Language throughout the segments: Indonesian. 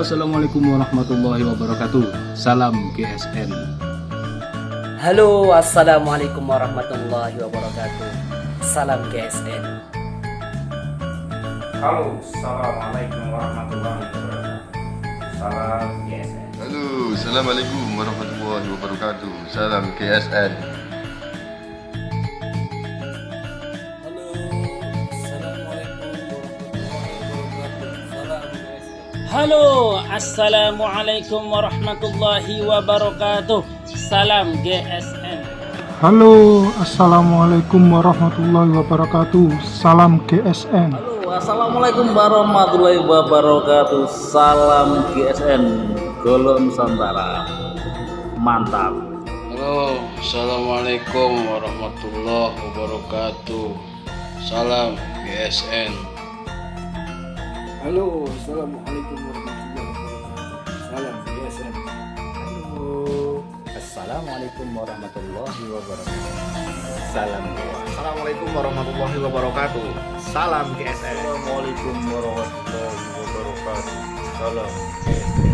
Assalamualaikum warahmatullahi wabarakatuh. Salam GSN. Halo, assalamualaikum warahmatullahi wabarakatuh. Salam GSN. Halo, assalamualaikum warahmatullahi wabarakatuh. Salam GSN. Halo, assalamualaikum warahmatullahi wabarakatuh. Salam GSN. Halo, assalamualaikum warahmatullahi wabarakatuh. Salam GSN. Halo, assalamualaikum warahmatullahi wabarakatuh. Salam GSN. Halo, assalamualaikum warahmatullahi wabarakatuh. Salam GSN. Golo Nusantara. Mantap. Halo, assalamualaikum warahmatullahi wabarakatuh. Salam GSN. Halo, assalamualaikum warahmatullahi wabarakatuh. Salam GSN. Halo, assalamualaikum warahmatullahi wabarakatuh. Salam GSN. Assalamualaikum warahmatullahi wabarakatuh. Salam GSN. Assalamualaikum warahmatullahi wabarakatuh. Salam GSN.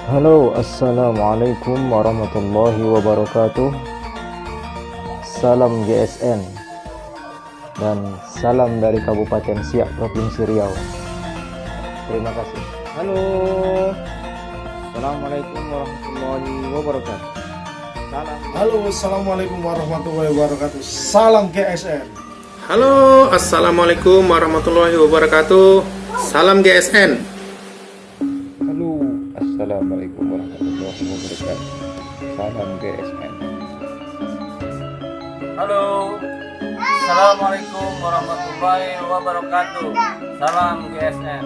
Halo, assalamualaikum warahmatullahi wabarakatuh. Salam GSN. Dan salam dari Kabupaten Siak, Provinsi Riau. Terima kasih. Halo, assalamualaikum warahmatullahi wabarakatuh. Halo, assalamualaikum warahmatullahi wabarakatuh. Salam GSN. Halo, assalamualaikum warahmatullahi wabarakatuh. Salam GSN. Halo, assalamualaikum warahmatullahi wabarakatuh. Salam GSN. Halo, assalamualaikum warahmatullahi wabarakatuh. Salam GSN.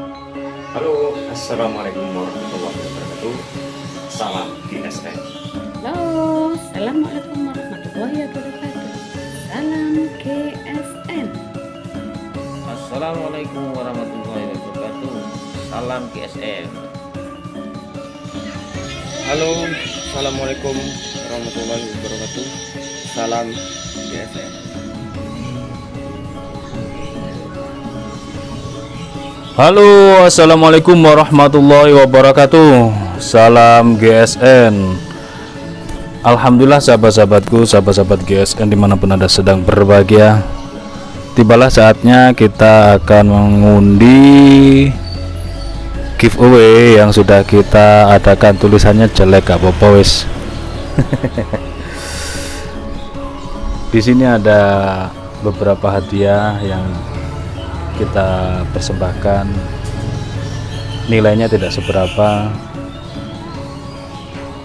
Halo, assalamualaikum warahmatullahi wabarakatuh. Salam GSN. Halo, assalamualaikum warahmatullahi wabarakatuh. Salam GSN. Assalamualaikum warahmatullahi wabarakatuh. Salam GSN. Halo, assalamualaikum warahmatullahi wabarakatuh. Salam GSN. Halo, assalamualaikum warahmatullahi wabarakatuh. Salam GSN. Alhamdulillah sahabat-sahabatku, sahabat-sahabat GSN dimanapun Anda sedang berbahagia. Tibalah saatnya kita akan mengundi giveaway yang sudah kita adakan. Tulisannya jelek apa wis. Di sini ada beberapa hadiah yang kita persembahkan. Nilainya tidak seberapa,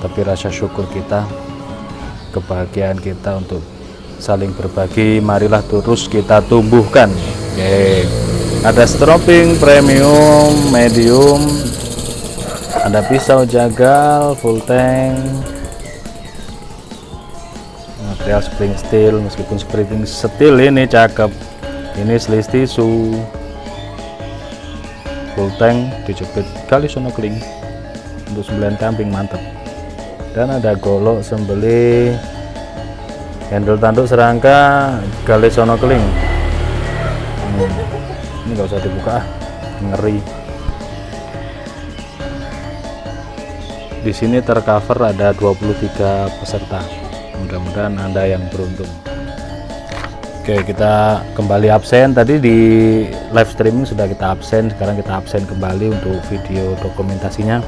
tapi rasa syukur kita, kebahagiaan kita untuk saling berbagi, marilah terus kita tumbuhkan. Oke, ada stroping premium, medium, ada pisau jagal full tank, material spring steel. Meskipun spring steel ini cakep, ini sleeve tisu full tank dijepit kali snorkeling untuk 9 kambing, mantap. Dan ada golok sembelih, handle tanduk serangka, gali snorkeling. Ini nggak usah dibuka, ngeri. Di sini tercover ada 23 peserta. Mudah-mudahan Anda yang beruntung. Oke, kita kembali absen. Tadi di live streaming sudah kita absen, sekarang kita absen kembali untuk video dokumentasinya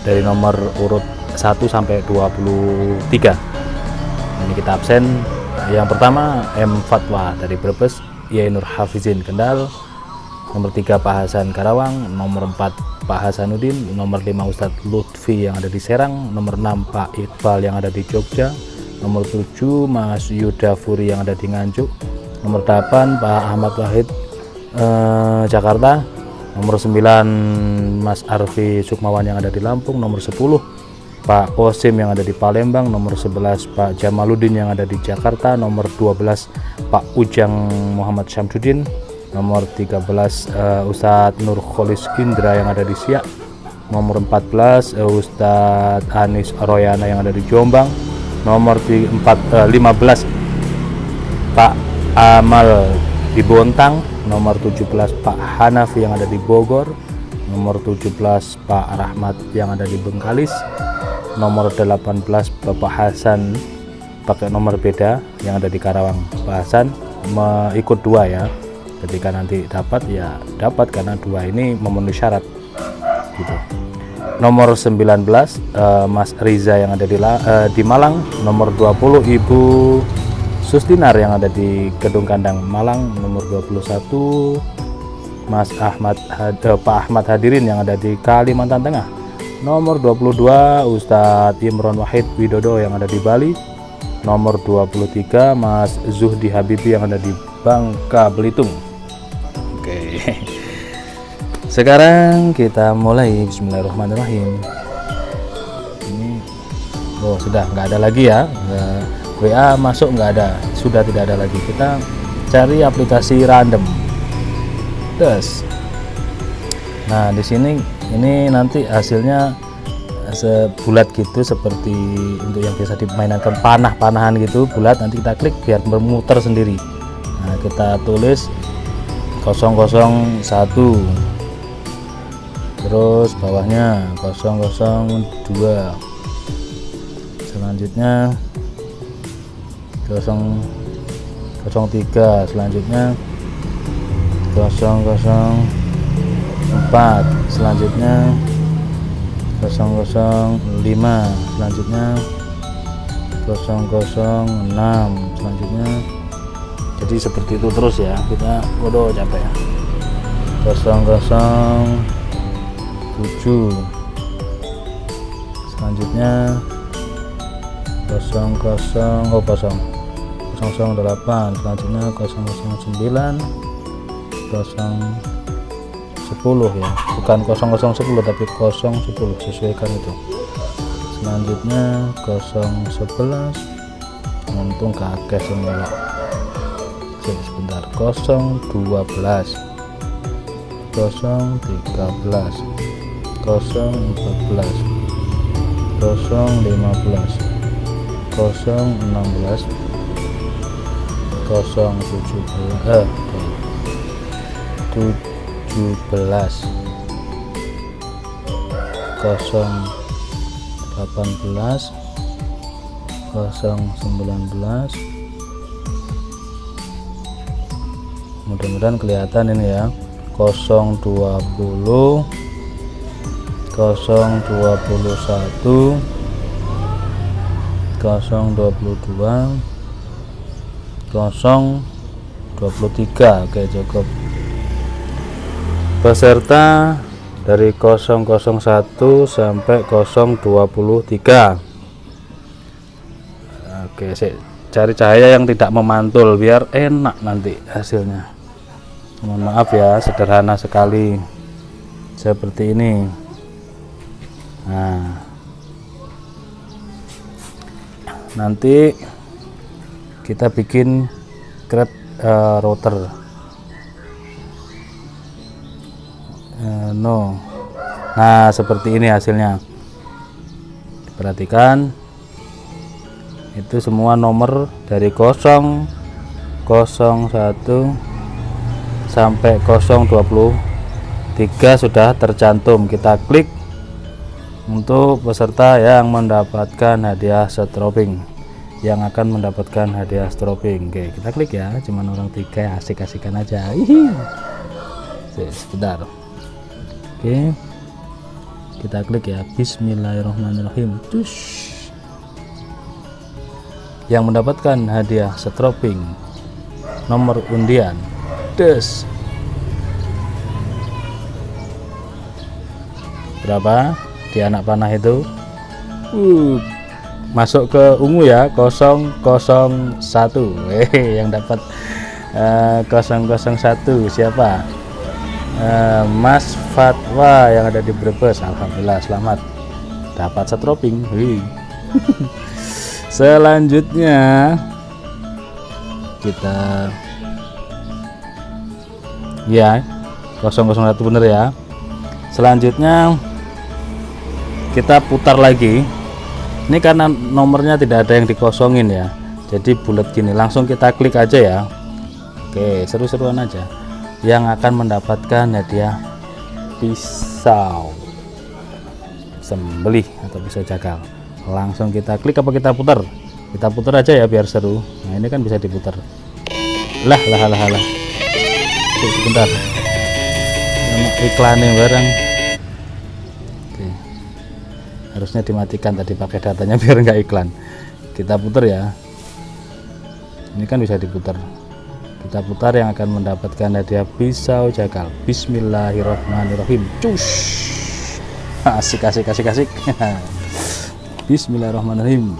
dari nomor urut 1 sampai 23. Ini kita absen. Yang pertama M Fatwa dari Brebes, Yai Nur Hafizin Kendal, nomor 3 Pak Hasan Karawang, nomor 4 Pak Hasanuddin, nomor 5 Ustadz Lutfi yang ada di Serang, nomor 6 Pak Iqbal yang ada di Jogja, Nomor 7 Mas Yuda Furi yang ada di Nganjuk. Nomor 8 Pak Ahmad Wahid Jakarta. Nomor 9 Mas Arfi Sukmawan yang ada di Lampung. Nomor 10 Pak Kosim yang ada di Palembang. Nomor 11 Pak Jamaluddin yang ada di Jakarta. Nomor 12 Pak Ujang Muhammad Syamsuddin. Nomor 13 Ustadz Nur Kholis Indra yang ada di Siak. Nomor 14 Ustadz Anis Royana yang ada di Jombang. Nomor 15 Pak Amal di Bontang. Nomor 17 Pak Hanafi yang ada di Bogor. Nomor 17 Pak Rahmat yang ada di Bengkalis. Nomor 18 Bapak Hasan pakai nomor beda yang ada di Karawang. Pak Hasan ikut 2 ya, ketika nanti dapat ya dapat, karena 2 ini memenuhi syarat gitu. Nomor 19 Mas Riza yang ada di Malang. Nomor 20 Ibu Sustinar yang ada di Gedung Kandang Malang. Nomor 21 Mas Pak Ahmad Hadirin yang ada di Kalimantan Tengah. Nomor 22 Ustadz Imron Wahid Widodo yang ada di Bali. Nomor 23 Mas Zuhdi Habibi yang ada di Bangka Belitung. Oke. Sekarang kita mulai. Bismillahirrahmanirrahim. Ini sudah nggak ada lagi ya. WA masuk nggak ada, sudah tidak ada lagi. Kita cari aplikasi random. Nah di sini ini nanti hasilnya sebulat gitu, seperti untuk yang biasa dimainkan panah-panahan gitu, bulat. Nanti kita klik biar bermuter sendiri. Nah kita tulis 001, terus bawahnya 002, selanjutnya 003, selanjutnya 004, selanjutnya 005, selanjutnya 006, selanjutnya. Jadi seperti itu terus ya. Kita waduh capek ya. 007, selanjutnya 008, selanjutnya 009, 010 ya, bukan 0010 tapi 010, sesuaikan itu. Selanjutnya 011, untung kakek semua. Sebentar, 012, 013, 014, 015, 016, 017, 018, 019, mudah-mudahan kelihatan ini ya. 020, 021, 022, 023. Oke, cukup. Peserta dari 001 sampai 023. Oke, saya cari cahaya yang tidak memantul biar enak nanti hasilnya. Mohon maaf ya, sederhana sekali seperti ini. Nah, nanti kita bikin create router. Nah seperti ini hasilnya. Perhatikan, itu semua nomor dari 001 sampai 023 sudah tercantum. Kita klik untuk peserta yang mendapatkan hadiah strobing, yang akan mendapatkan hadiah strobing. Oke, kita klik ya, cuman orang 3, asik-asikan aja. Sebentar. Oke, kita klik ya. Bismillahirrahmanirrahim. Yang mendapatkan hadiah strobing, nomor undian berapa di anak panah itu? masuk ke ungu ya, 001. Yang dapat 001 siapa? Mas Fatwa yang ada di Brebes. Alhamdulillah, selamat dapat setroping. Selanjutnya kita ya 001 bener ya. Selanjutnya kita putar lagi. Ini karena nomornya tidak ada yang dikosongin ya, jadi bulat gini, langsung kita klik aja ya. Oke, seru-seruan aja. Yang akan mendapatkan hadiah pisau sembelih atau pisau jagal, langsung kita klik apa kita putar? Kita putar aja ya biar seru. Nah ini kan bisa diputar. Lah sebentar, iklannya bareng. Oke, harusnya dimatikan tadi pakai datanya biar nggak iklan. Kita putar ya, ini kan bisa diputar. Kita putar, yang akan mendapatkan hadiah pisau jagal. Bismillahirrahmanirrahim. Cus, asik. Bismillahirrahmanirrahim.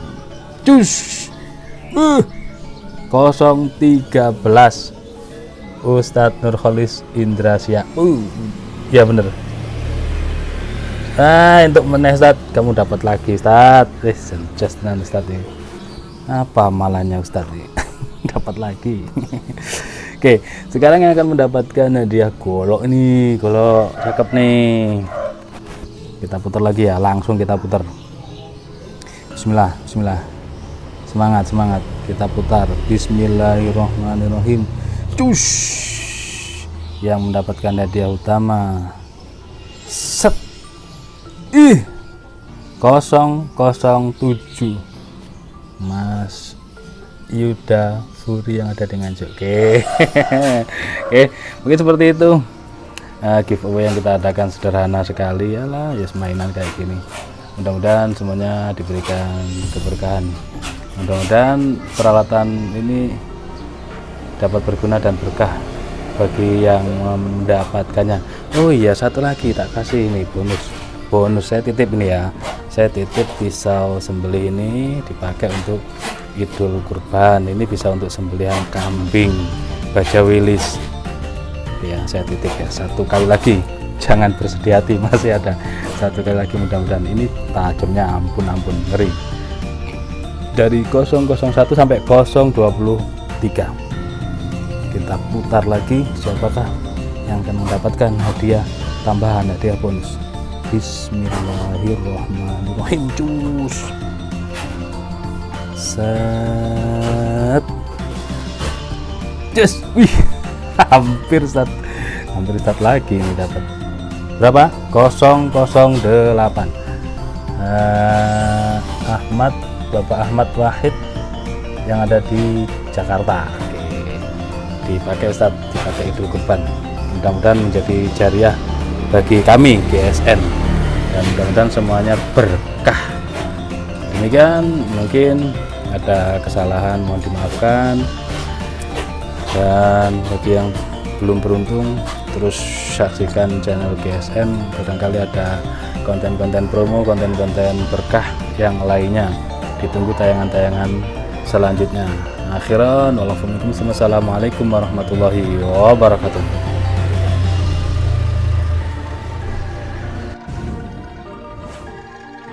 Cus. 013 Ustadz Nurholis Indrasya. Ya bener. Untuk meneh Ustadz, kamu dapat lagi Ustadz. Just Ustadz ini. Apa malahnya Ustadz ini? Dapat lagi. Oke, sekarang yang akan mendapatkan hadiah golok ini, golok cakep nih. Kita putar lagi ya, langsung kita putar. Bismillah. Semangat. Kita putar. Bismillahirrahmanirrahim. Cus. Yang mendapatkan hadiah utama. Set. 007. Mas Yuda Furi yang ada di Nganjuk. Oke, mungkin seperti itu. Giveaway yang kita adakan sederhana sekali, yalah, ya mainan kayak gini. Mudah-mudahan semuanya diberikan keberkahan. Mudah-mudahan peralatan ini dapat berguna dan berkah bagi yang mendapatkannya. Oh iya, satu lagi tak kasih ini bonus saya titip ini ya. Saya titip pisau sembelih ini dipakai untuk Idul Kurban. Ini bisa untuk sembelihan kambing Baja Wilis ya, saya titip ya. Satu kali lagi, jangan bersedih hati, masih ada satu kali lagi. Mudah-mudahan ini tajamnya ampun ngeri. Dari 001 sampai 023 kita putar lagi, siapakah yang akan mendapatkan hadiah tambahan, hadiah bonus. Bismillahirrahmanirrahim. Cus. Set. Yes. Wih, hampir stat lagi ini dapat. Berapa? 008. Bapak Ahmad Wahid yang ada di Jakarta. Oke. Dipakai Ustadz, dipakai Idul Kurban. Mudah-mudahan menjadi jariah bagi kami GSN, dan mudah-mudahan semuanya berkah. Demikian, mungkin ada kesalahan mohon dimaafkan, dan bagi yang belum beruntung terus saksikan channel GSN, barangkali ada konten-konten promo, konten-konten berkah yang lainnya. Ditunggu tayangan-tayangan selanjutnya. Akhiran, wassalamualaikum warahmatullahi wabarakatuh.